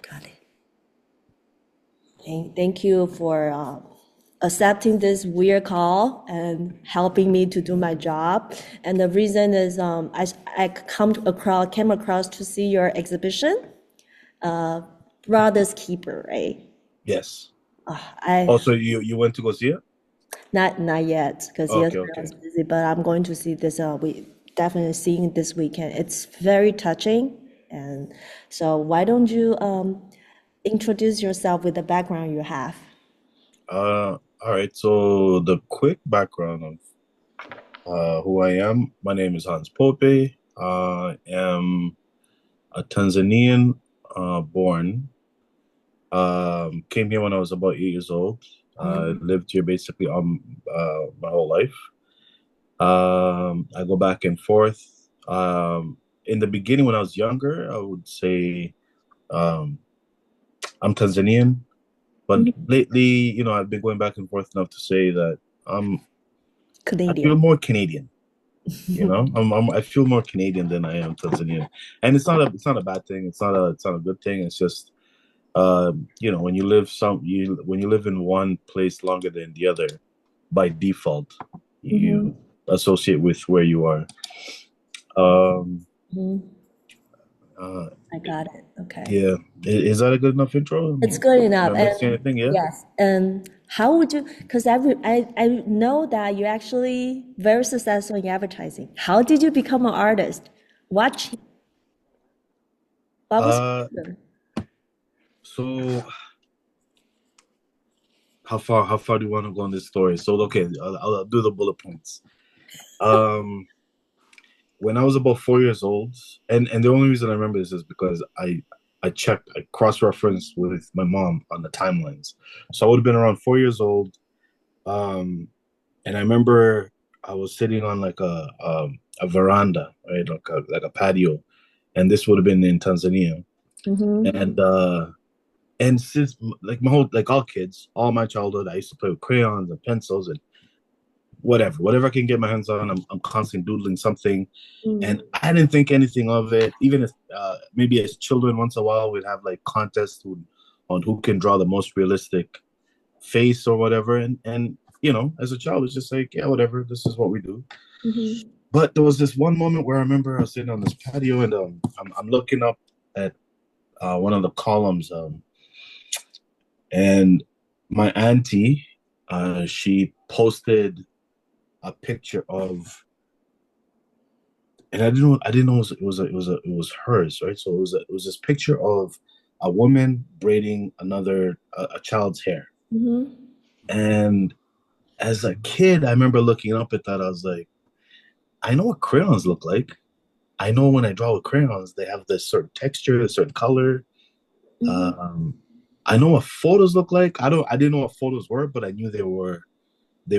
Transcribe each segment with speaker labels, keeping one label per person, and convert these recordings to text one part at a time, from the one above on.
Speaker 1: Got it. Thank you for accepting this weird call and helping me to do my job. And the reason is I came across to see your exhibition, Brother's Keeper, right?
Speaker 2: Yes.
Speaker 1: I
Speaker 2: Also, you went to go see it?
Speaker 1: not yet because
Speaker 2: Okay,
Speaker 1: yesterday I was
Speaker 2: okay.
Speaker 1: busy, but I'm going to see this. We definitely seeing this weekend. It's very touching, and so why don't you introduce yourself with the background you have?
Speaker 2: All right. So the quick background of who I am. My name is Hans Poppe. I am a Tanzanian born. Came here when I was about 8 years old. Lived here basically my whole life. I go back and forth. In the beginning, when I was younger, I would say um, I'm Tanzanian, but
Speaker 1: Mhm.
Speaker 2: lately, I've been going back and forth enough to say that I feel
Speaker 1: Canadian.
Speaker 2: more Canadian. I feel more Canadian than I am Tanzanian, and it's not a bad thing. It's not a good thing. It's just when when you live in one place longer than the other, by default, you
Speaker 1: Mhm.
Speaker 2: associate with where you are. Um,
Speaker 1: Mhm.
Speaker 2: uh,
Speaker 1: I got it. Okay.
Speaker 2: yeah, is that a good enough intro?
Speaker 1: It's good
Speaker 2: Did
Speaker 1: enough.
Speaker 2: I miss
Speaker 1: And
Speaker 2: anything? Yeah.
Speaker 1: yes, and how would you, because I know that you're actually very successful in advertising. How did you become an artist? What, what was,
Speaker 2: Uh, so how far do you want to go on this story? So okay, I'll do the bullet points. Um, when I was about 4 years old, and the only reason I remember this is because I cross-referenced with my mom on the timelines. So I would have been around 4 years old. Um, and I remember I was sitting on like a veranda, right, like a patio, and this would have been in Tanzania.
Speaker 1: mm-hmm.
Speaker 2: And since like my whole like all kids, all my childhood, I used to play with crayons and pencils and whatever I can get my hands on. I'm constantly doodling something, and
Speaker 1: Mm.
Speaker 2: I didn't think anything of it. Even if maybe as children, once in a while, we'd have like contests on who can draw the most realistic face or whatever. And as a child, it's just like, yeah, whatever. This is what we do.
Speaker 1: Mm-hmm.
Speaker 2: But there was this one moment where I remember I was sitting on this patio and I'm looking up at one of the columns, and my auntie, she posted a picture of, and I didn't know it was hers, right? So it was this picture of a woman braiding a child's hair.
Speaker 1: Mm-hmm.
Speaker 2: And as a kid, I remember looking up at that. I was like, I know what crayons look like. I know when I draw with crayons, they have this certain texture, a certain color.
Speaker 1: Mm-hmm.
Speaker 2: Um, I know what photos look like. I didn't know what photos were, but I knew they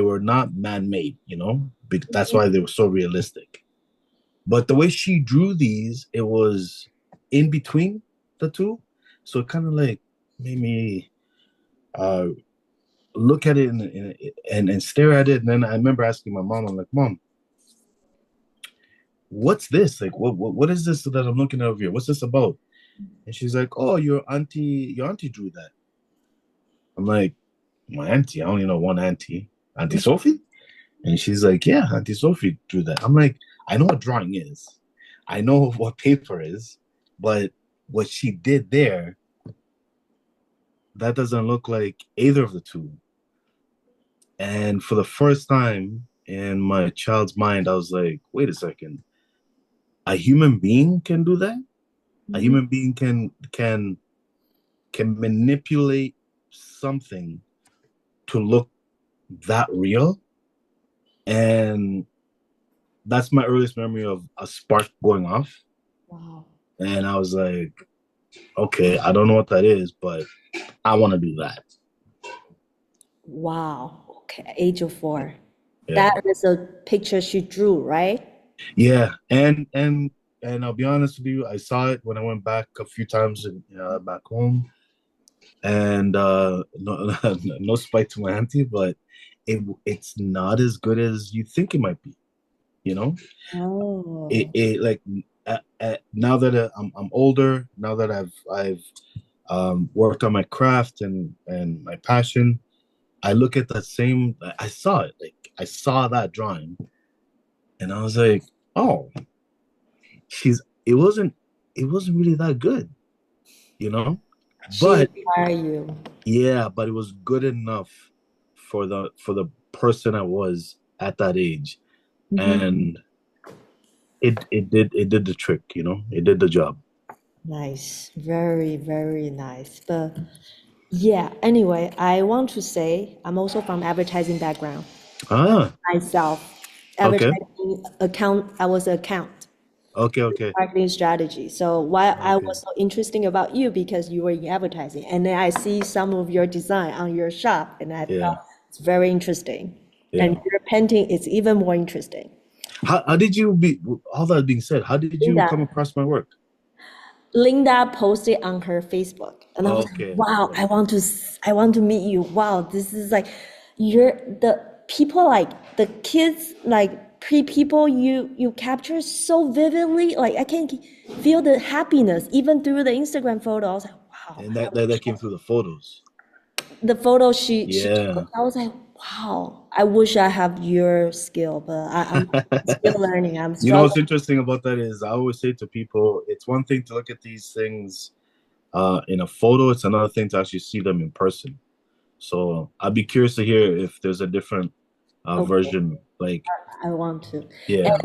Speaker 2: were not man-made. That's why they were so realistic. But the way she drew these, it was in between the two, so it kind of like made me uh, look at it and stare at it. And then I remember asking my mom, I'm like, Mom, what's this? Like, what is this that I'm looking at over here? What's this about? And she's like, Oh, your auntie drew that. I'm like, my auntie? I only know one auntie, Auntie Sophie. And she's like, Yeah, Auntie Sophie drew that. I'm like, I know what drawing is. I know what paper is, but what she did there, that doesn't look like either of the two. And for the first time in my child's mind, I was like, wait a second. A human being can do that? A
Speaker 1: Mm-hmm.
Speaker 2: human being can manipulate something to look that real. And that's my earliest memory of a spark going off.
Speaker 1: Wow.
Speaker 2: And I was like, okay, I don't know what that is, but I want to do that.
Speaker 1: Wow. Okay. Age of 4.
Speaker 2: Yeah.
Speaker 1: That is a picture she drew, right?
Speaker 2: Yeah. And I'll be honest with you, I saw it when I went back a few times back home. And no, no spite to my auntie, but it's not as good as you think it might be. You know, it,
Speaker 1: Oh.
Speaker 2: it like now that I'm older, now that I've worked on my craft and my passion. I look at that same, I saw it, like I saw that drawing, and I was like, oh, she's. It wasn't really that good, you know.
Speaker 1: She
Speaker 2: But
Speaker 1: inspire you.
Speaker 2: yeah, but it was good enough for the person I was at that age,
Speaker 1: Mhm.
Speaker 2: and it did the trick, you know. It did the job.
Speaker 1: Nice. Very, very nice. But yeah, anyway, I want to say I'm also from advertising background
Speaker 2: Ah,
Speaker 1: myself.
Speaker 2: okay,
Speaker 1: Advertising account, I was an account
Speaker 2: okay,
Speaker 1: marketing strategy. So why I
Speaker 2: okay.
Speaker 1: was so interesting about you because you were in advertising, and then I see some of your design on your shop, and I
Speaker 2: Yeah,
Speaker 1: thought it's very interesting. And
Speaker 2: yeah.
Speaker 1: your painting is even more interesting.
Speaker 2: How did you be? All that being said, how did you
Speaker 1: Linda,
Speaker 2: come across my work?
Speaker 1: Linda posted on her Facebook, and I was like,
Speaker 2: Okay,
Speaker 1: "Wow,
Speaker 2: okay.
Speaker 1: I want to meet you. Wow, this is like, you're the people like the kids like pre people you capture so vividly. Like I can feel the happiness even through the Instagram photo. I was like, wow,
Speaker 2: And that came through the photos.
Speaker 1: the photo she took.
Speaker 2: Yeah.
Speaker 1: I was like, wow, I wish I have your skill, but I'm still learning. I'm
Speaker 2: You know
Speaker 1: struggling.
Speaker 2: what's interesting about that is I always say to people, it's one thing to look at these things in a photo, it's another thing to actually see them in person. So I'd be curious to hear if there's a different
Speaker 1: Okay,
Speaker 2: version. Like,
Speaker 1: I want to.
Speaker 2: yeah.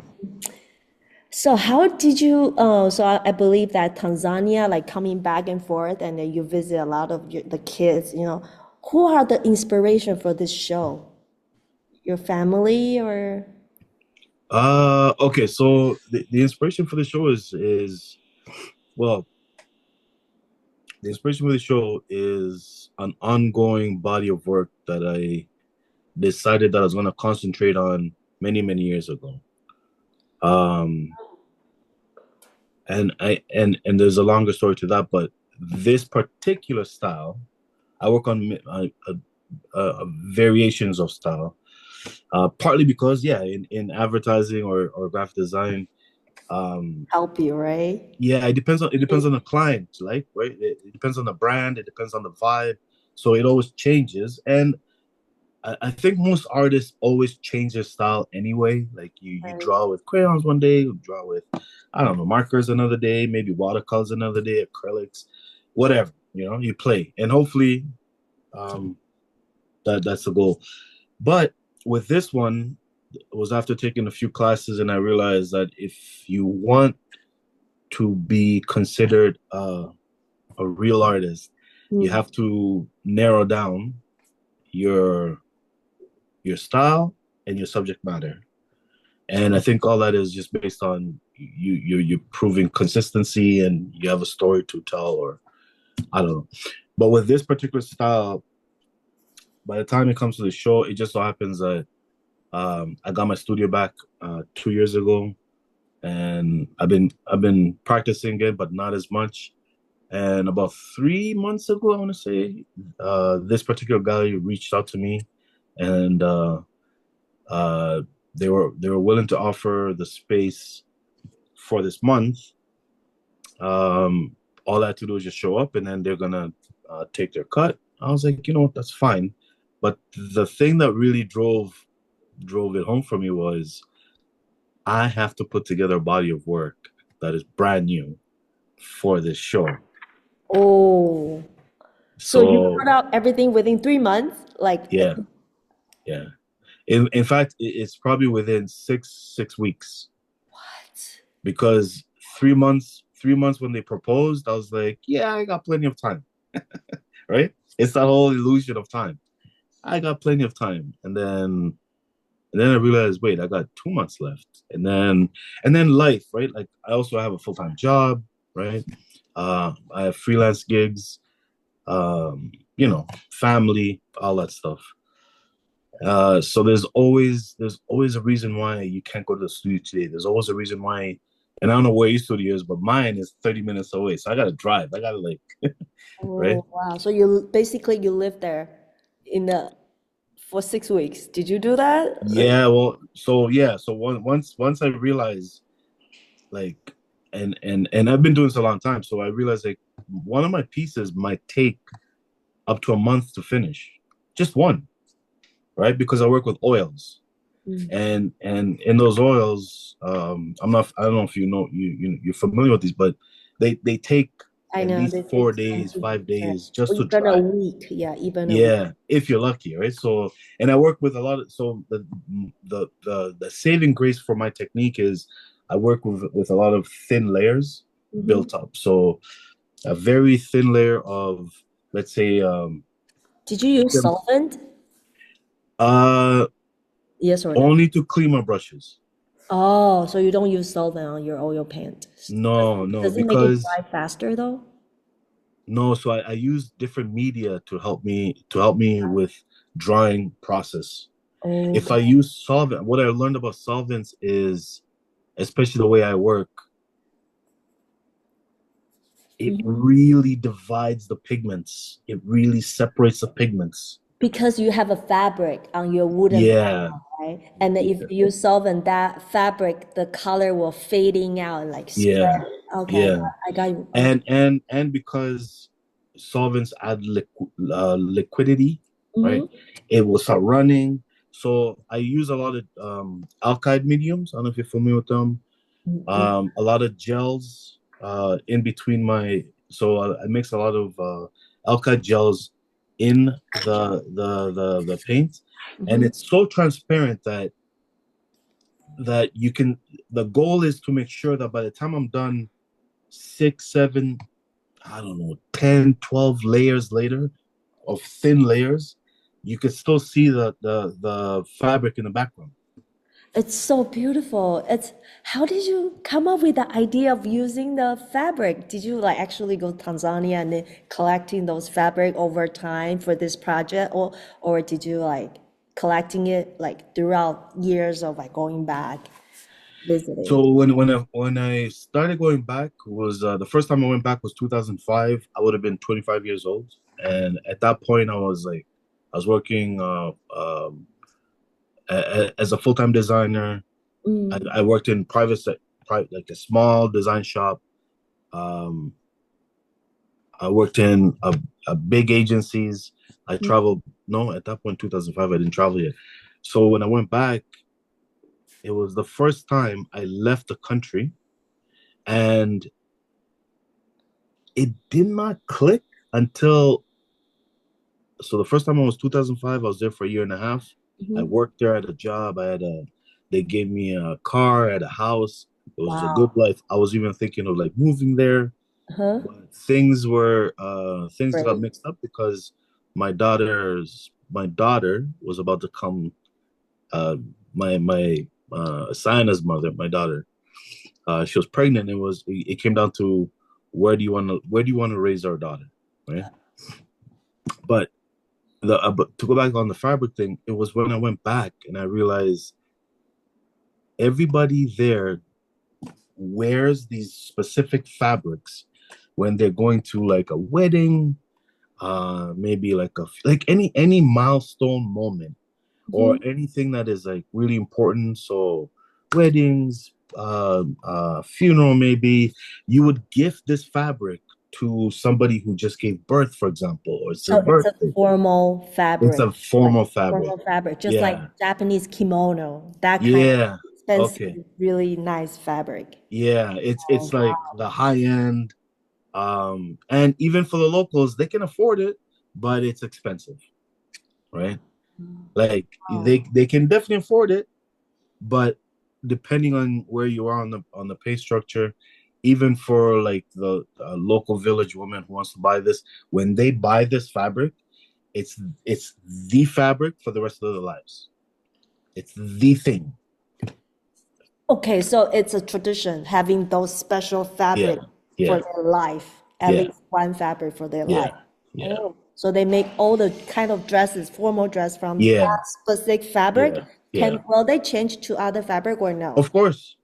Speaker 1: So how did you, so I believe that Tanzania, like coming back and forth, and then you visit a lot of the kids, who are the inspiration for this show? Your family or?
Speaker 2: Okay, so the inspiration for the show is well, the inspiration for the show is an ongoing body of work that I decided that I was going to concentrate on many years ago. Um, and there's a longer story to that, but this particular style, I work on variations of style. Partly because yeah, in advertising or graphic design, um,
Speaker 1: Help you, right?
Speaker 2: yeah, it depends on the client, like right. It depends on the brand. It depends on the vibe. So it always changes, and I think most artists always change their style anyway. Like you
Speaker 1: Right.
Speaker 2: draw with crayons one day, you draw with I don't know markers another day, maybe watercolors another day, acrylics, whatever. You know, you play, and hopefully um, that's the goal. But with this one, it was after taking a few classes, and I realized that if you want to be considered a real artist, you
Speaker 1: Mm.
Speaker 2: have to narrow down your your style and your subject matter. And I think all that is just based on you're proving consistency and you have a story to tell, or I don't know. But with this particular style, by the time it comes to the show, it just so happens that I got my studio back 2 years ago, and I've been practicing it, but not as much. And about 3 months ago, I want to say, this particular gallery reached out to me, and uh, they were willing to offer the space for this month. All I had to do is just show up, and then they're gonna take their cut. I was like, you know what, that's fine. But the thing that really drove it home for me was I have to put together a body of work that is brand new for this show.
Speaker 1: Oh, so you
Speaker 2: So
Speaker 1: put out everything within 3 months? Like,
Speaker 2: yeah, yeah. In fact, it's probably within six weeks
Speaker 1: what?
Speaker 2: because 3 months when they proposed, I was like, yeah, I got plenty of time, right? It's that whole illusion of time. I got plenty of time, and then I realized, wait, I got 2 months left, and then life, right? Like I also have a full time job, right? I have freelance gigs, you know, family, all that stuff. So there's always a reason why you can't go to the studio today. There's always a reason why, and I don't know where your studio is, but mine is 30 minutes away. So I gotta drive. I gotta like, right?
Speaker 1: Oh, wow. So you basically you lived there in the for 6 weeks. Did you do that?
Speaker 2: Yeah. Well, so yeah. So once I realized like and I've been doing this a long time, so I realized like one of my pieces might take up to a month to finish, just one, right? Because I work with oils,
Speaker 1: Mm.
Speaker 2: and in those oils, I don't know if you know you're familiar with these, but they take
Speaker 1: I
Speaker 2: at
Speaker 1: know
Speaker 2: least
Speaker 1: they take
Speaker 2: 4 days, 5 days
Speaker 1: or
Speaker 2: just to
Speaker 1: even a
Speaker 2: dry.
Speaker 1: week. Yeah, even a week.
Speaker 2: Yeah, if you're lucky, right? So, and I work with a lot of so the saving grace for my technique is I work with a lot of thin layers
Speaker 1: Hmm.
Speaker 2: built up. So a very thin layer of, let's say,
Speaker 1: Did you use solvent?
Speaker 2: uh
Speaker 1: Yes or no?
Speaker 2: only to clean my brushes.
Speaker 1: Oh, so you don't use solvent on your oil paint.
Speaker 2: No, no,
Speaker 1: Does it make it
Speaker 2: because
Speaker 1: dry faster though?
Speaker 2: no, so I use different media to help me with drying process. If
Speaker 1: Okay.
Speaker 2: I use solvent, what I learned about solvents is, especially the way I work, it
Speaker 1: Mhm.
Speaker 2: really divides the pigments. It really separates the pigments.
Speaker 1: Because you have a fabric on your wooden
Speaker 2: Yeah,
Speaker 1: panel, right? And
Speaker 2: yeah,
Speaker 1: if you solvent that fabric, the color will fading out, like spread.
Speaker 2: yeah,
Speaker 1: Okay,
Speaker 2: yeah.
Speaker 1: I got you. Okay.
Speaker 2: And because solvents add liquidity, right?
Speaker 1: Mm-hmm.
Speaker 2: It will start running. So I use a lot of alkyd mediums. I don't know if you're familiar with them. A lot of gels in between my. So I mix a lot of alkyd gels in the paint, and
Speaker 1: Mm-hmm.
Speaker 2: it's so transparent that you can. The goal is to make sure that by the time I'm done, 6, 7, I don't know, 10, 12 layers later of thin layers, you could still see the fabric in the background.
Speaker 1: It's so beautiful. It's how did you come up with the idea of using the fabric? Did you like actually go to Tanzania and then collecting those fabric over time for this project, or did you like collecting it like throughout years of like going back visiting?
Speaker 2: So when I started going back was the first time I went back was 2005. I would have been 25 years old, and at that point I was working as a full time designer.
Speaker 1: Mm,
Speaker 2: I worked in private like a small design shop. Um, I worked in a big agencies. I traveled. No, at that point, 2005, I didn't travel yet. So when I went back, it was the first time I left the country, and it did not click until. So the first time I was 2005. I was there for a year and a half. I
Speaker 1: mhm.
Speaker 2: worked there at a job. They gave me a car, at a house. It was a good
Speaker 1: Wow.
Speaker 2: life. I was even thinking of like moving there,
Speaker 1: Huh?
Speaker 2: but things got
Speaker 1: Great.
Speaker 2: mixed up because my daughter was about to come. Uh, my Sana's mother, my daughter, she was pregnant. It came down to where do you want to raise our daughter, right? But but to go back on the fabric thing, it was when I went back and I realized everybody there wears these specific fabrics when they're going to like a wedding, maybe like any milestone moment or
Speaker 1: Mhm.
Speaker 2: anything that is like really important. So weddings, funeral, maybe you would gift this fabric to somebody who just gave birth, for example, or it's their
Speaker 1: So it's a
Speaker 2: birthday.
Speaker 1: formal
Speaker 2: It's
Speaker 1: fabric,
Speaker 2: a
Speaker 1: like
Speaker 2: formal fabric.
Speaker 1: formal fabric, just like
Speaker 2: Yeah,
Speaker 1: Japanese kimono, that kind of
Speaker 2: yeah, okay,
Speaker 1: expensive, really nice fabric.
Speaker 2: yeah. It's
Speaker 1: Oh,
Speaker 2: like the high end, and even for the locals, they can afford it, but it's expensive, right? Like
Speaker 1: wow.
Speaker 2: they can definitely afford it, but depending on where you are on the pay structure, even for like the local village woman who wants to buy this, when they buy this fabric, it's the fabric for the rest of their lives. It's the thing.
Speaker 1: Okay, so it's a tradition having those special
Speaker 2: Yeah,
Speaker 1: fabric for
Speaker 2: yeah,
Speaker 1: their life, at
Speaker 2: yeah,
Speaker 1: least one fabric for their
Speaker 2: yeah,
Speaker 1: life.
Speaker 2: yeah,
Speaker 1: Oh, so they make all the kind of dresses, formal dress from
Speaker 2: yeah,
Speaker 1: that specific fabric.
Speaker 2: yeah, yeah.
Speaker 1: Will they change to other fabric or no?
Speaker 2: Of course,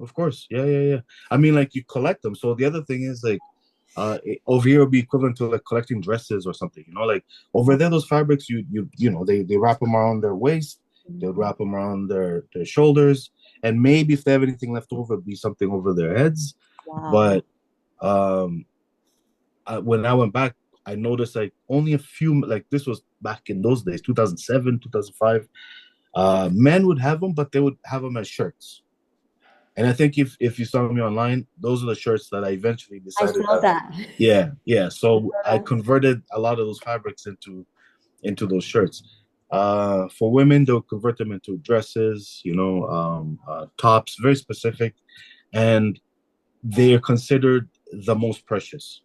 Speaker 2: yeah, yeah, yeah. I mean, like you collect them. So the other thing is like over here would be equivalent to like collecting dresses or something, like over there those fabrics they wrap them around their waist, they would wrap them around their shoulders, and maybe if they have anything left over, it'd be something over their heads.
Speaker 1: Wow.
Speaker 2: But um, when I went back, I noticed like only a few, like this was back in those days, 2007, 2005. Men would have them, but they would have them as shirts. And I think if you saw me online, those are the shirts that I eventually
Speaker 1: I
Speaker 2: decided
Speaker 1: saw
Speaker 2: that,
Speaker 1: that.
Speaker 2: yeah, yeah.
Speaker 1: I
Speaker 2: So
Speaker 1: saw
Speaker 2: I
Speaker 1: that.
Speaker 2: converted a lot of those fabrics into those shirts. For women, they'll convert them into dresses, tops, very specific, and they are considered the most precious,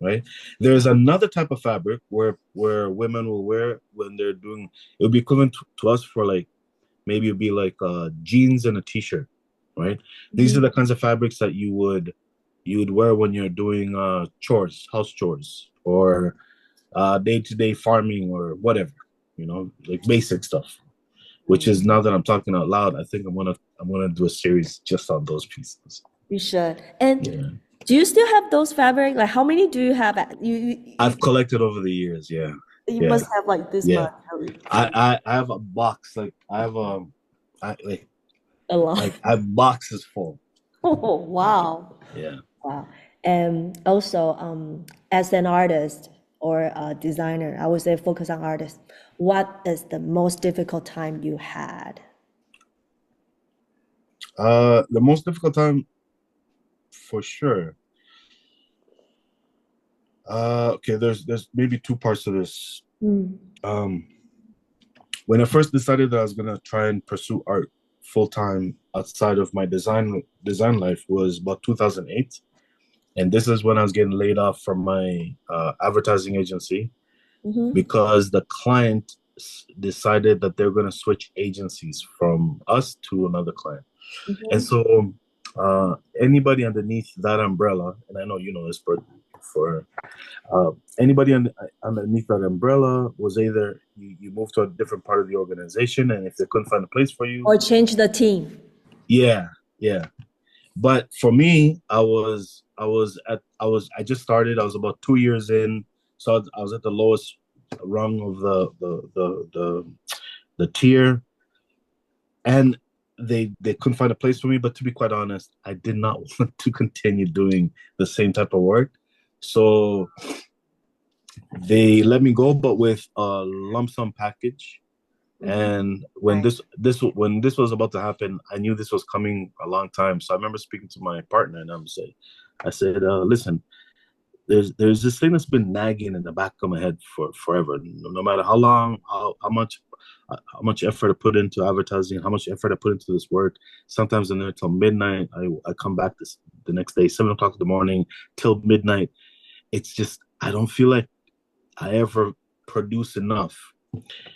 Speaker 2: right? There's another type of fabric where women will wear when they're doing. It would be equivalent to us for like maybe it'd be like jeans and a t-shirt, right? These are
Speaker 1: Mhm.
Speaker 2: the kinds of fabrics that you would wear when you're doing chores, house chores, or day-to-day farming or whatever, like basic stuff. Which is, now that I'm talking out loud, I think I'm gonna do a series just on those pieces.
Speaker 1: You should. And
Speaker 2: Yeah,
Speaker 1: do you still have those fabric? Like how many do you have?
Speaker 2: I've collected over the years. Yeah,
Speaker 1: You
Speaker 2: yeah,
Speaker 1: must have like this
Speaker 2: yeah.
Speaker 1: much.
Speaker 2: I have a box, like I have I
Speaker 1: A lot.
Speaker 2: like I have boxes full.
Speaker 1: Oh,
Speaker 2: Yeah,
Speaker 1: wow.
Speaker 2: yeah.
Speaker 1: Wow. And also, as an artist or a designer, I would say focus on artist. What is the most difficult time you had?
Speaker 2: The most difficult time for sure. Okay, there's maybe two parts to this.
Speaker 1: Mm.
Speaker 2: Um, when I first decided that I was gonna try and pursue art full time outside of my design life was about 2008, and this is when I was getting laid off from my advertising agency
Speaker 1: Mm-hmm.
Speaker 2: because the client decided that they're gonna switch agencies from us to another client, and
Speaker 1: Mm-hmm.
Speaker 2: so anybody underneath that umbrella, and I know you know this, but for Uh, anybody underneath that umbrella was either you moved to a different part of the organization, and if they couldn't find a place for you,
Speaker 1: Or change the team.
Speaker 2: yeah, yeah. But for me, I just started. I was about 2 years in, so I was at the lowest rung of the tier, and they couldn't find a place for me. But to be quite honest, I did not want to continue doing the same type of work, so they let me go, but with a lump sum package.
Speaker 1: Mm-hmm.
Speaker 2: And when
Speaker 1: Right.
Speaker 2: this was about to happen, I knew this was coming a long time. So I remember speaking to my partner, and I said, listen, there's this thing that's been nagging in the back of my head for forever. No matter how long, how much effort I put into advertising, how much effort I put into this work. Sometimes in there till midnight. I come back the next day, 7 o'clock in the morning till midnight. It's just I don't feel like I ever produce enough,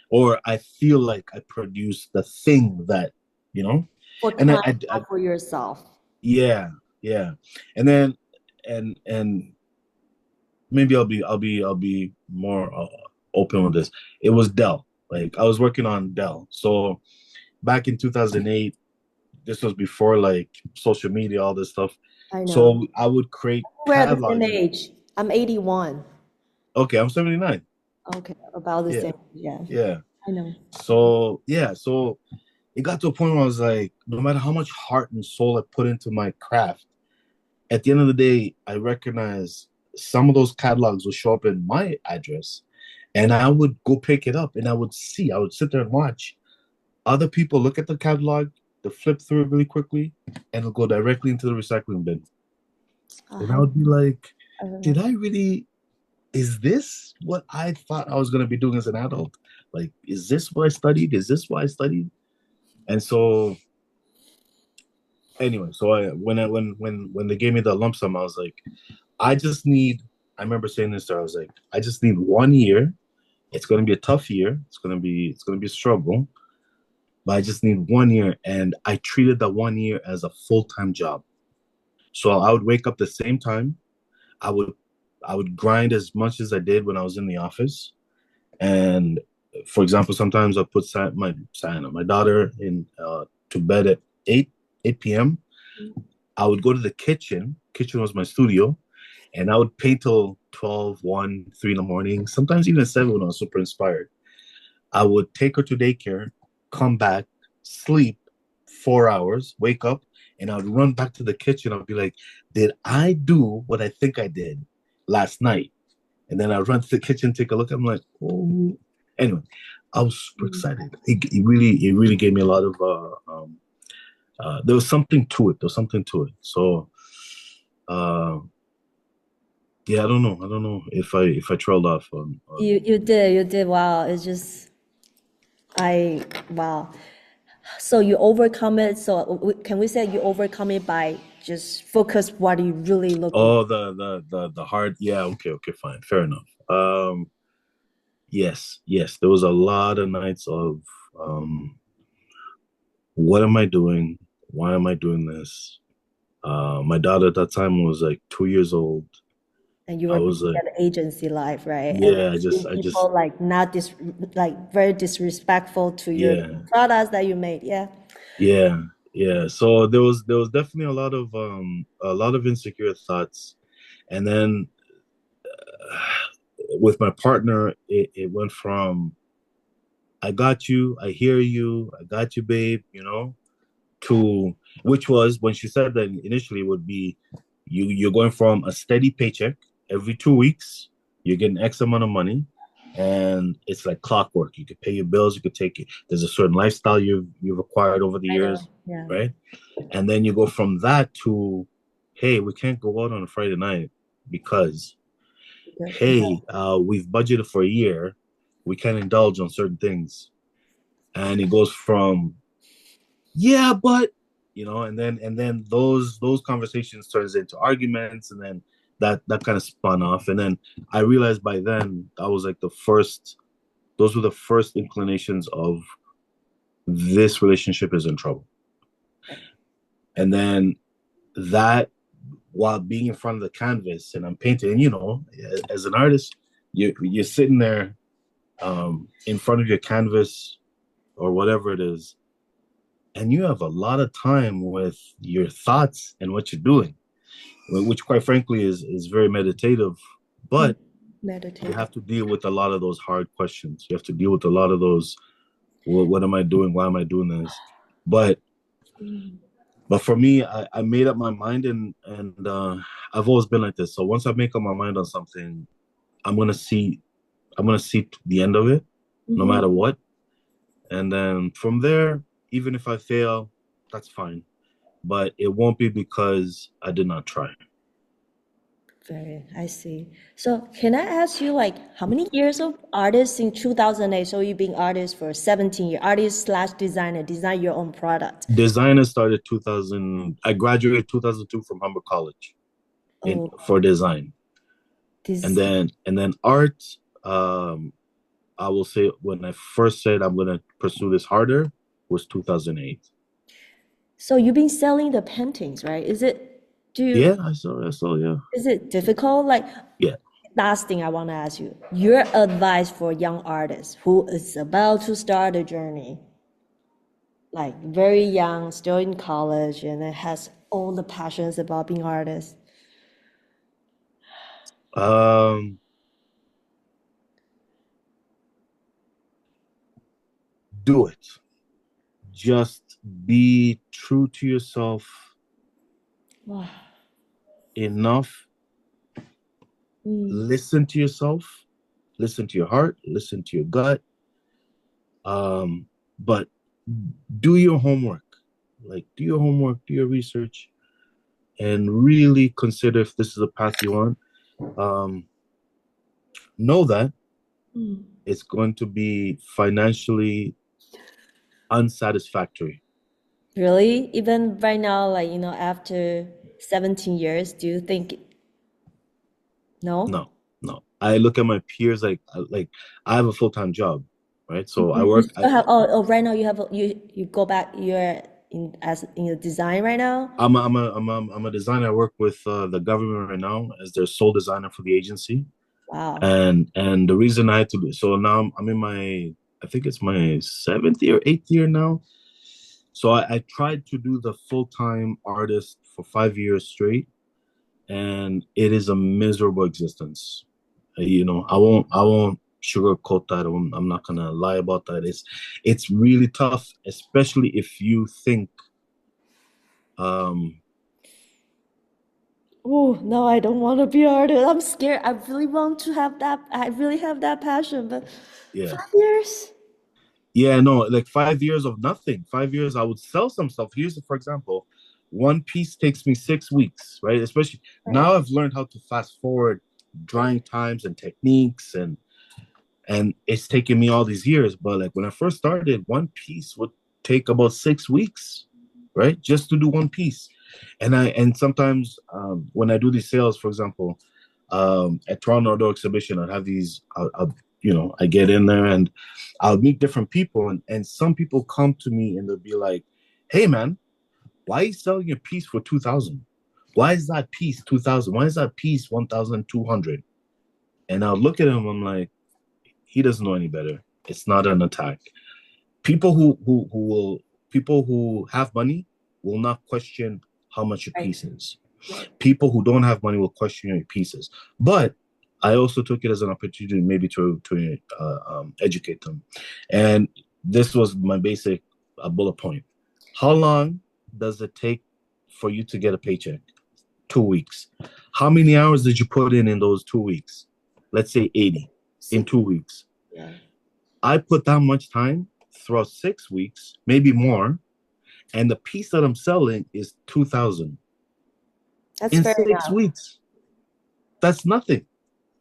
Speaker 2: or I feel like I produce the thing that, you know,
Speaker 1: For
Speaker 2: and
Speaker 1: client, not for yourself.
Speaker 2: yeah, yeah, and then, and maybe I'll be more open with this. It was Dell. Like I was working on Dell. So back in 2008, this was before like social media, all this stuff.
Speaker 1: I know.
Speaker 2: So I would create
Speaker 1: We're at the same
Speaker 2: catalogs.
Speaker 1: age. I'm 81.
Speaker 2: Okay, I'm 79.
Speaker 1: Okay, about the
Speaker 2: Yeah,
Speaker 1: same. Yeah,
Speaker 2: yeah.
Speaker 1: I know.
Speaker 2: So yeah, so it got to a point where I was like, no matter how much heart and soul I put into my craft, at the end of the day, I recognize some of those catalogs will show up in my address, and I would go pick it up, and I would sit there and watch other people look at the catalog, to flip through it really quickly, and it'll go directly into the recycling bin. And I
Speaker 1: Uh-huh.
Speaker 2: would be like,
Speaker 1: I don't
Speaker 2: did
Speaker 1: know.
Speaker 2: I really? Is this what I thought I was going to be doing as an adult? Like, is this what I studied? Is this what I studied? And so anyway, so when they gave me the lump sum, I was like, I just need. I remember saying this to her. I was like, I just need 1 year. It's going to be a tough year. It's going to be a struggle, but I just need 1 year. And I treated that 1 year as a full time job. So I would wake up the same time. I would I would grind as much as I did when I was in the office. And for example, sometimes I put my daughter in to bed at 8 p.m. I would go to the kitchen. Kitchen was my studio, and I would paint till 12, 1, 3 in the morning, sometimes even 7 when I was super inspired. I would take her to daycare, come back, sleep 4 hours, wake up, and I'd run back to the kitchen. I'd be like, did I do what I think I did last night? And then I run to the kitchen, take a look. I'm like, oh. Anyway, I was super
Speaker 1: Mm.
Speaker 2: excited. It really gave me a lot of. There was something to it. There was something to it. So, uh, yeah, I don't know if I trailed off on.
Speaker 1: You did. Wow. It's just wow. So you overcome it. So can we say you overcome it by just focus what you really looking?
Speaker 2: Oh, the hard. Yeah, okay, fine, fair enough. Yes, there was a lot of nights of um, what am I doing? Why am I doing this? My daughter at that time was like 2 years old.
Speaker 1: And you
Speaker 2: I
Speaker 1: were
Speaker 2: was
Speaker 1: busy
Speaker 2: like,
Speaker 1: at the agency life, right? And
Speaker 2: yeah,
Speaker 1: seeing
Speaker 2: I just,
Speaker 1: people like not like very disrespectful to your
Speaker 2: yeah,
Speaker 1: products that you made. Yeah.
Speaker 2: yeah, yeah. So there was definitely a lot of insecure thoughts, and then with my partner, it went from I got you, I hear you, I got you, babe, to which was when she said that initially would be you're going from a steady paycheck every 2 weeks, you're getting X amount of money, and it's like clockwork. You could pay your bills, you could take it. There's a certain lifestyle you've acquired over the
Speaker 1: I know.
Speaker 2: years,
Speaker 1: Yeah.
Speaker 2: right? And then you go from that to, hey, we can't go out on a Friday night because,
Speaker 1: Because
Speaker 2: hey, we've budgeted for a year, we can't indulge on certain things, and it goes from yeah, but and then those conversations turns into arguments, and then that kind of spun off, and then I realized by then that was like those were the first inclinations of this relationship is in trouble. And then that while being in front of the canvas and I'm painting, and as an artist, you're sitting there in front of your canvas or whatever it is, and you have a lot of time with your thoughts and what you're doing, which quite frankly is very meditative. But you
Speaker 1: meditate.
Speaker 2: have to deal with a lot of those hard questions. You have to deal with a lot of those. What am I doing? Why am I doing this? But
Speaker 1: Mm.
Speaker 2: but for me, I made up my mind, and I've always been like this. So once I make up my mind on something, I'm gonna see I'm gonna see the end of it, no
Speaker 1: Mhm.
Speaker 2: matter what. And then from there, even if I fail, that's fine. But it won't be because I did not try.
Speaker 1: Very, I see. So can I ask you like how many years of artist in 2008? So you've been artist for 17 years, artist slash designer, design your own product.
Speaker 2: Designer started 2000. I graduated 2002 from Humber College in
Speaker 1: Oh,
Speaker 2: for design, and
Speaker 1: this.
Speaker 2: then art. Um, I will say when I first said I'm gonna pursue this harder was 2008.
Speaker 1: So you've been selling the paintings, right? Do you,
Speaker 2: Yeah, I saw. Yeah,
Speaker 1: is it difficult? Like,
Speaker 2: yeah.
Speaker 1: last thing I want to ask you, your advice for young artists who is about to start a journey, like very young, still in college, and it has all the passions about being artist.
Speaker 2: Um, do it. Just be true to yourself
Speaker 1: Wow.
Speaker 2: enough.
Speaker 1: Mm.
Speaker 2: Listen to yourself. Listen to your heart. Listen to your gut. But do your homework. Like, do your homework, do your research, and really consider if this is a path you want. Um, know that
Speaker 1: Mm.
Speaker 2: it's going to be financially unsatisfactory.
Speaker 1: Really? Even right now, like, after 17 years, do you think no?
Speaker 2: No, no. I look at my peers like I have a full-time job, right? So I
Speaker 1: You
Speaker 2: work.
Speaker 1: still have, right now you have you go back, you're in the design right now?
Speaker 2: I'm a designer. I work with the government right now as their sole designer for the agency.
Speaker 1: Wow.
Speaker 2: And the reason I had to do so now I'm in my I think it's my seventh year, eighth year now. So I tried to do the full-time artist for 5 years straight, and it is a miserable existence. I won't sugarcoat that. I'm not gonna lie about that. It's really tough, especially if you think Um,
Speaker 1: Oh, no, I don't want to be artist. I'm scared. I really want to have that. I really have that passion, but
Speaker 2: yeah.
Speaker 1: 5 years?
Speaker 2: Yeah, no, like 5 years of nothing. 5 years, I would sell some stuff. Here's, for example, one piece takes me 6 weeks, right? Especially
Speaker 1: Right.
Speaker 2: now I've learned how to fast forward drying times and techniques, and it's taken me all these years. But like when I first started, one piece would take about 6 weeks, right? Just to do one piece. And sometimes when I do these sales, for example, at Toronto Outdoor Exhibition, I'd have these. I get in there and I'll meet different people, and some people come to me and they'll be like, "Hey, man, why are you selling a piece for 2,000? Why is that piece 2,000? Why is that piece 1,200?" And I'll look at him. I'm like, he doesn't know any better. It's not an attack. People who have money will not question how much your
Speaker 1: Right.
Speaker 2: piece is.
Speaker 1: Right.
Speaker 2: People who don't have money will question your pieces. But I also took it as an opportunity maybe to educate them. And this was my basic bullet point. How long does it take for you to get a paycheck? 2 weeks. How many hours did you put in those 2 weeks? Let's say 80 in
Speaker 1: 6.
Speaker 2: 2 weeks.
Speaker 1: Yeah.
Speaker 2: I put that much time throughout 6 weeks, maybe more, and the piece that I'm selling is 2,000
Speaker 1: That's
Speaker 2: in
Speaker 1: fair
Speaker 2: six
Speaker 1: enough.
Speaker 2: weeks. That's nothing.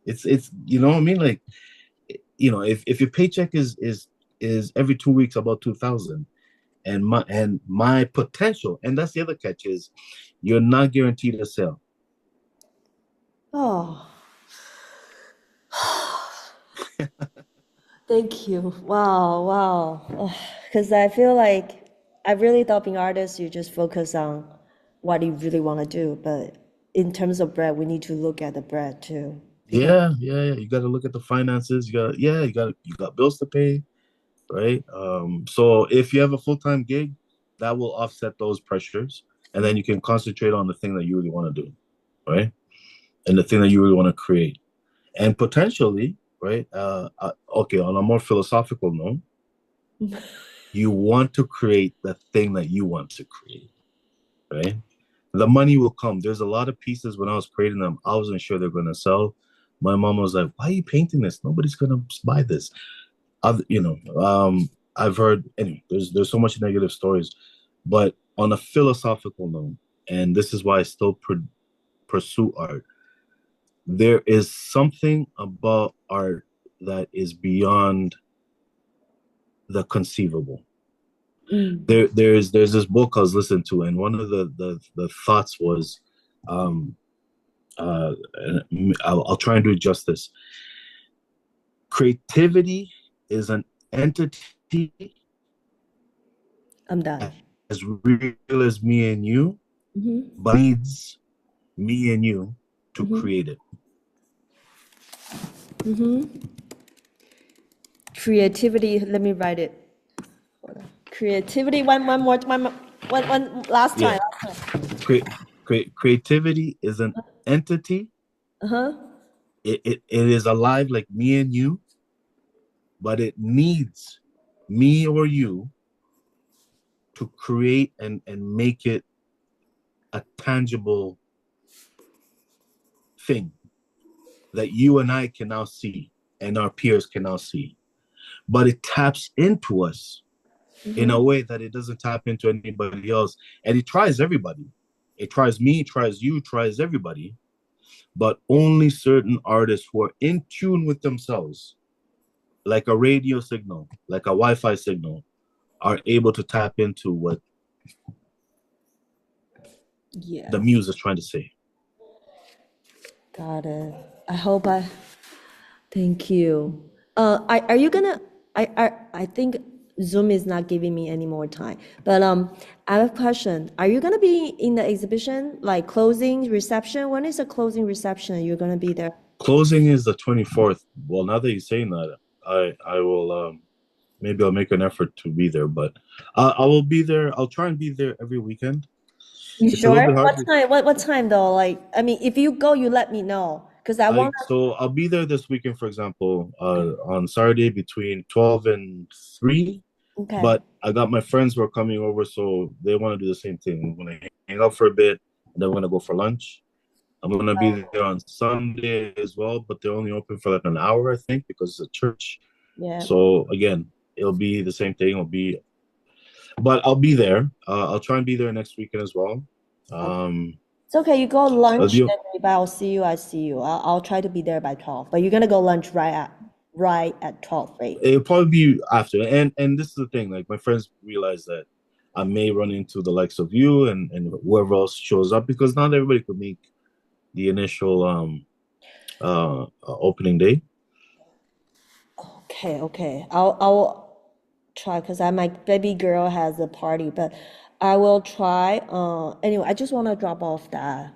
Speaker 2: It's you know what I mean? Like, if your paycheck is every 2 weeks about 2,000, and my potential, and that's the other catch is you're not guaranteed a sale.
Speaker 1: Oh, thank you. Wow, wow. Because I feel like I really thought being artist, you just focus on what you really want to do. But in terms of bread, we need to look at the bread too. Because,
Speaker 2: Yeah. You got to look at the finances. You got bills to pay, right? So if you have a full-time gig, that will offset those pressures, and then you can concentrate on the thing that you really want to do, right? And the thing that you really want to create, and potentially, right? Okay, on a more philosophical note, you want to create the thing that you want to create, right? The money will come. There's a lot of pieces when I was creating them, I wasn't sure they're going to sell. My mom was like, "Why are you painting this? Nobody's going to buy this." I've heard anyway. There's so much negative stories, but on a philosophical note, and this is why I still pursue art. There is something about art that is beyond the conceivable.
Speaker 1: mm,
Speaker 2: There's this book I was listening to, and one of the thoughts was, um, I'll try and do it justice. Creativity is an entity
Speaker 1: I'm done.
Speaker 2: as real as me and you,
Speaker 1: Mm-hmm.
Speaker 2: but needs me and you to
Speaker 1: Mm-hmm.
Speaker 2: create it.
Speaker 1: Mm-hmm. Creativity. Let me write it. Hold on. Creativity. One last
Speaker 2: Yeah.
Speaker 1: time. Last time.
Speaker 2: Creativity is an entity.
Speaker 1: Uh-huh.
Speaker 2: It is alive like me and you, but it needs me or you to create and make it a tangible thing that you and I can now see and our peers can now see. But it taps into us in a
Speaker 1: Mm-hmm.
Speaker 2: way that it doesn't tap into anybody else. And it tries everybody. It tries me, tries you, tries everybody. But only certain artists who are in tune with themselves, like a radio signal, like a Wi-Fi signal, are able to tap into what the
Speaker 1: Yeah.
Speaker 2: muse is trying to say.
Speaker 1: Got it. I hope I. Thank you. Are you gonna? I think Zoom is not giving me any more time. But I have a question. Are you gonna be in the exhibition, like closing reception? When is the closing reception? You're gonna be there?
Speaker 2: Closing is the 24th. Well, now that you're saying that, I will maybe I'll make an effort to be there, but I will be there. I'll try and be there every weekend.
Speaker 1: You
Speaker 2: It's a little
Speaker 1: sure?
Speaker 2: bit hard.
Speaker 1: What time? What time though? Like, I mean, if you go, you let me know, because I want.
Speaker 2: So I'll be there this weekend, for example, on Saturday between 12 and 3,
Speaker 1: Okay.
Speaker 2: But I got my friends who are coming over, so they want to do the same thing. We're gonna hang out for a bit, and then we're gonna go for lunch. I'm gonna be there on Sunday as well, but they're only open for like an hour, I think, because it's a church.
Speaker 1: Yeah.
Speaker 2: So again, it'll be the same thing. But I'll be there. I'll try and be there next weekend as well. Um,
Speaker 1: It's okay. You go
Speaker 2: I'll
Speaker 1: lunch,
Speaker 2: be,
Speaker 1: then maybe I'll see you. I see you. I'll try to be there by 12. But you're gonna go lunch right at 12, right?
Speaker 2: it'll probably be after. And this is the thing. Like my friends realize that I may run into the likes of you and whoever else shows up because not everybody could make the initial opening day.
Speaker 1: Okay, okay. I'll try because my baby girl has a party, but I will try. Anyway, I just want to drop off the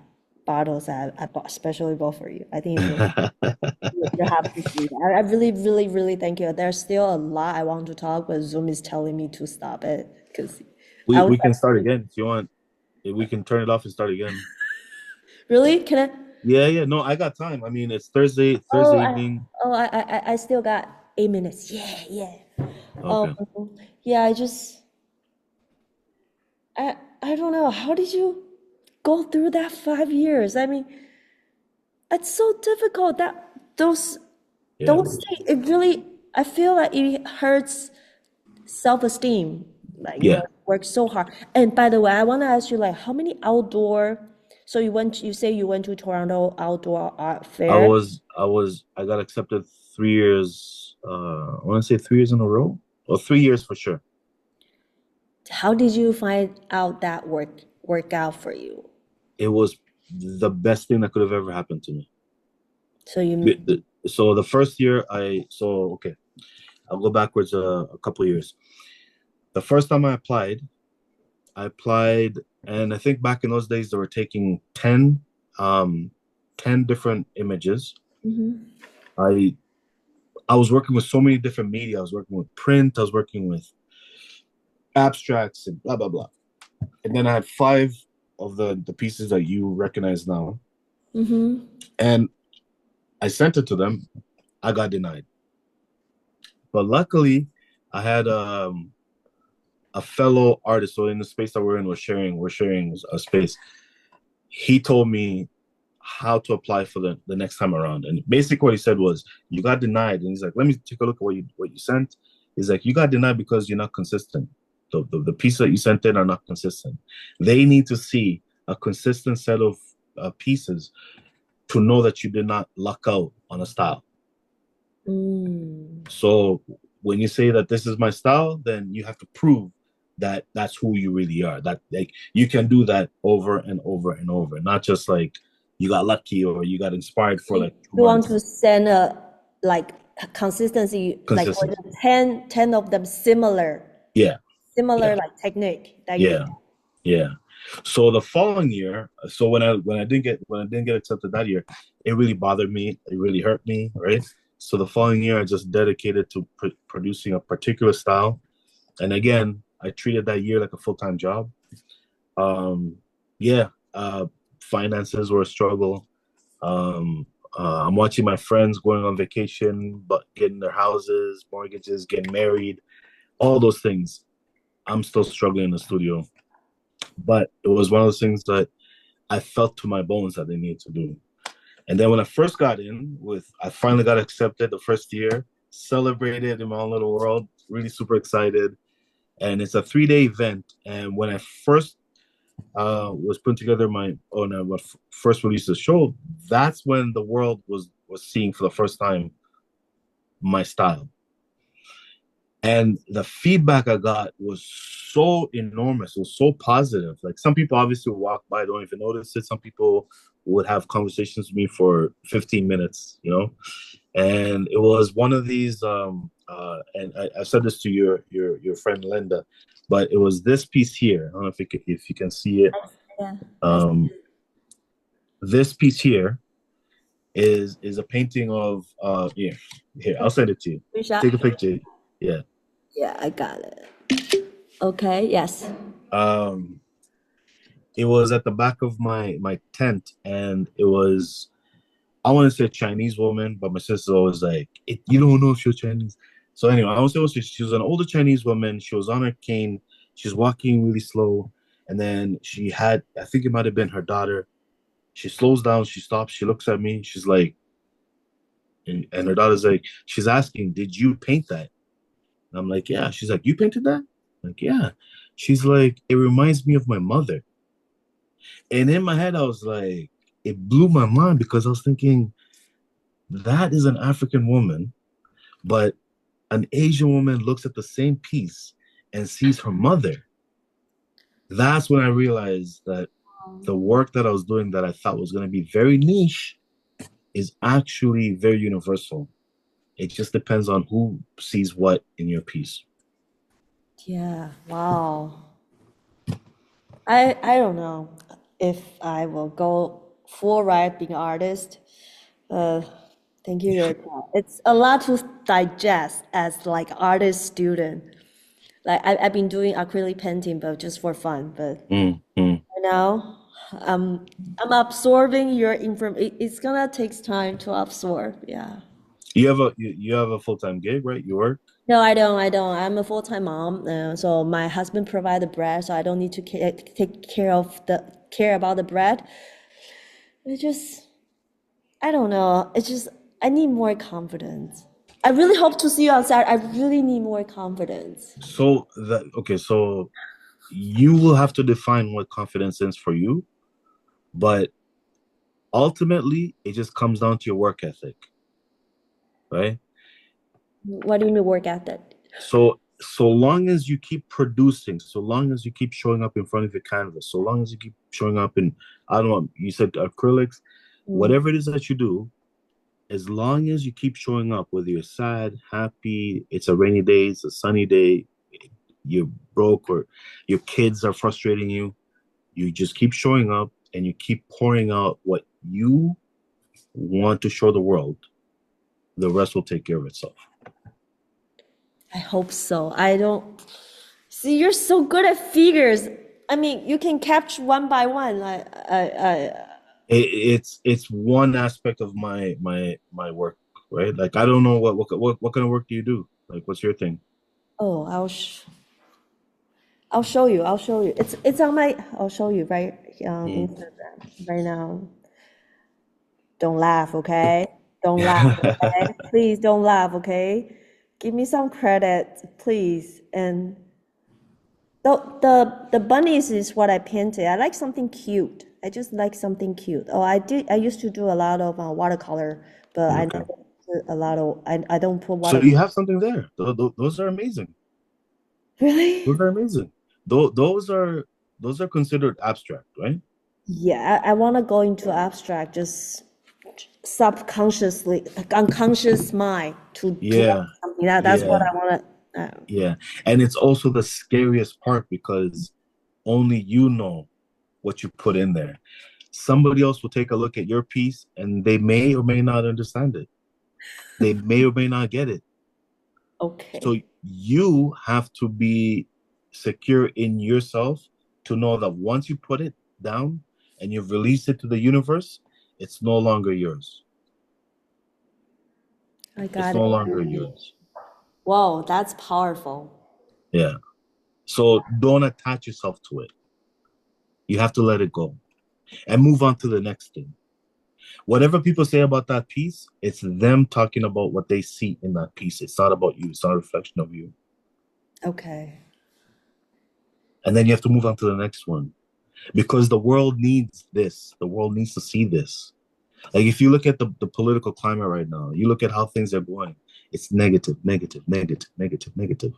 Speaker 1: bottles that I bought, especially bought for you. I think it's really you have to see that. I really, really, really thank you. There's still a lot I want to talk, but Zoom is telling me to stop it because I was
Speaker 2: We can start
Speaker 1: like,
Speaker 2: again if you want. We can turn it off and start again.
Speaker 1: really? Can I?
Speaker 2: Yeah, yeah. No, I got time. I mean, it's
Speaker 1: Oh,
Speaker 2: Thursday evening.
Speaker 1: I still got 8 minutes. Yeah, yeah. Um,
Speaker 2: Okay.
Speaker 1: yeah. I don't know. How did you go through that 5 years? I mean, it's so difficult that those
Speaker 2: Yeah, it
Speaker 1: those
Speaker 2: was.
Speaker 1: things, it really, I feel like it hurts self-esteem. Like,
Speaker 2: Yeah.
Speaker 1: work so hard. And by the way, I want to ask you, like, how many outdoor, so you say you went to Toronto Outdoor Art Fair.
Speaker 2: I got accepted 3 years, I want to say 3 years in a row, or 3 years for sure.
Speaker 1: How did you find out that work out for you?
Speaker 2: It was the best thing that could have ever happened to me.
Speaker 1: So you,
Speaker 2: So the first year, okay, I'll go backwards a couple of years. The first time I applied, and I think back in those days they were taking 10 different images.
Speaker 1: Mhm.
Speaker 2: I I was working with so many different media. I was working with print. I was working with abstracts and blah blah blah. And then I had five of the pieces that you recognize now,
Speaker 1: Mhm.
Speaker 2: and I sent it to them. I got denied, but luckily, I had a fellow artist. So in the space that we're sharing a space. He told me how to apply for the next time around. And basically what he said was, you got denied. And he's like, let me take a look at what you sent. He's like, you got denied because you're not consistent. The pieces that you sent in are not consistent. They need to see a consistent set of pieces to know that you did not luck out on a style.
Speaker 1: Mm.
Speaker 2: So when you say that this is my style, then you have to prove that that's who you really are. That like you can do that over and over and over, not just like you got lucky or you got inspired for
Speaker 1: You
Speaker 2: like two
Speaker 1: want to
Speaker 2: months.
Speaker 1: send a, like, consistency, like, for
Speaker 2: Consistent.
Speaker 1: the 10 of them similar,
Speaker 2: Yeah,
Speaker 1: similar
Speaker 2: yeah,
Speaker 1: like technique that you.
Speaker 2: yeah, yeah. So the following year, so when I didn't get accepted that year, it really bothered me. It really hurt me, right? So the following year, I just dedicated to producing a particular style. And again, I treated that year like a full time job. Um, yeah, finances were a struggle. I'm watching my friends going on vacation, but getting their houses, mortgages, getting married, all those things. I'm still struggling in the studio, but it was one of those things that I felt to my bones that they needed to do. And then when I first got I finally got accepted the first year, celebrated in my own little world, really super excited. And it's a 3 day event. And when I first was putting together my own first release the show, that's when the world was seeing for the first time my style. And the feedback I got was so enormous. It was so positive. Like some people obviously would walk by, don't even notice it. Some people would have conversations with me for 15 minutes, And it was one of these, and I said this to your friend Linda, but it was this piece here. I don't know if you can see it.
Speaker 1: Yeah.
Speaker 2: Um, this piece here is a painting of here, I'll send it to you.
Speaker 1: Screenshot.
Speaker 2: Take a picture. Yeah.
Speaker 1: Yeah, I got it. Okay, yes.
Speaker 2: Um, it was at the back of my tent, and it was, I want to say Chinese woman, but my sister always like, you don't know if you're Chinese. So anyway, I was also she was an older Chinese woman. She was on her cane. She's walking really slow, and then she had I think it might have been her daughter. She slows down. She stops. She looks at me. She's like, and her daughter's like, she's asking, "Did you paint that?" And I'm like, "Yeah." She's like, "You painted that?" I'm like, "Yeah." She's like, "It reminds me of my mother." And in my head, I was like, it blew my mind because I was thinking that is an African woman, but an Asian woman looks at the same piece and sees her mother. That's when I realized that the work that I was doing that I thought was going to be very niche is actually very universal. It just depends on who sees what in your piece.
Speaker 1: Yeah, wow. I don't know if I will go full ride being artist. Uh, thank you, Rita. It's a lot to digest as like artist student. Like I've been doing acrylic painting, but just for fun. But
Speaker 2: Mm, mm.
Speaker 1: now, I'm absorbing your inform. It's gonna takes time to absorb. Yeah.
Speaker 2: You have a full-time gig, right? You work?
Speaker 1: No, I don't. I don't. I'm a full-time mom, so my husband provide the bread, so I don't need to take care about the bread. It just, I don't know. It's just I need more confidence. I really hope to see you outside. I really need more confidence.
Speaker 2: So that okay, so you will have to define what confidence is for you, but ultimately it just comes down to your work ethic, right?
Speaker 1: What do you mean work ethic?
Speaker 2: So long as you keep producing, so long as you keep showing up in front of your canvas, so long as you keep showing up in, I don't know, you said acrylics,
Speaker 1: Mm,
Speaker 2: whatever it is that you do, as long as you keep showing up, whether you're sad, happy, it's a rainy day, it's a sunny day, you're broke, or your kids are frustrating you, you just keep showing up and you keep pouring out what you want to show the world. The rest will take care of itself.
Speaker 1: I hope so. I don't see you're so good at figures. I mean, you can capture one by one.
Speaker 2: It's one aspect of my work, right? Like I don't know what kind of work do you do? Like what's your thing?
Speaker 1: Oh, I'll show you. I'll show you. It's on my. I'll show you right
Speaker 2: Mm.
Speaker 1: Instagram right now. Don't laugh, okay? Don't laugh, okay? Please don't laugh, okay? Give me some credit, please. And the bunnies is what I painted. I like something cute. I just like something cute. Oh, I did. I used to do a lot of watercolor, but I
Speaker 2: Okay.
Speaker 1: never put a lot of. I don't put
Speaker 2: So
Speaker 1: water.
Speaker 2: you have something there. Those are amazing.
Speaker 1: Really?
Speaker 2: Those are amazing. Those are considered abstract, right?
Speaker 1: Yeah, I want to go into abstract, just subconsciously, unconscious mind to
Speaker 2: Yeah,
Speaker 1: want something. That's what
Speaker 2: yeah,
Speaker 1: I want to.
Speaker 2: yeah. And it's also the scariest part because only you know what you put in there. Somebody else will take a look at your piece and they may or may not understand it. They may or may not get it. So
Speaker 1: Okay.
Speaker 2: you have to be secure in yourself to know that once you put it down and you've released it to the universe, it's no longer yours.
Speaker 1: I
Speaker 2: It's
Speaker 1: got it.
Speaker 2: no longer yours.
Speaker 1: Whoa, that's powerful.
Speaker 2: Yeah. So don't attach yourself to it. You have to let it go and move on to the next thing. Whatever people say about that piece, it's them talking about what they see in that piece. It's not about you. It's not a reflection of you.
Speaker 1: Okay.
Speaker 2: And then you have to move on to the next one because the world needs this. The world needs to see this. Like if you look at the political climate right now, you look at how things are going. It's negative, negative, negative, negative, negative.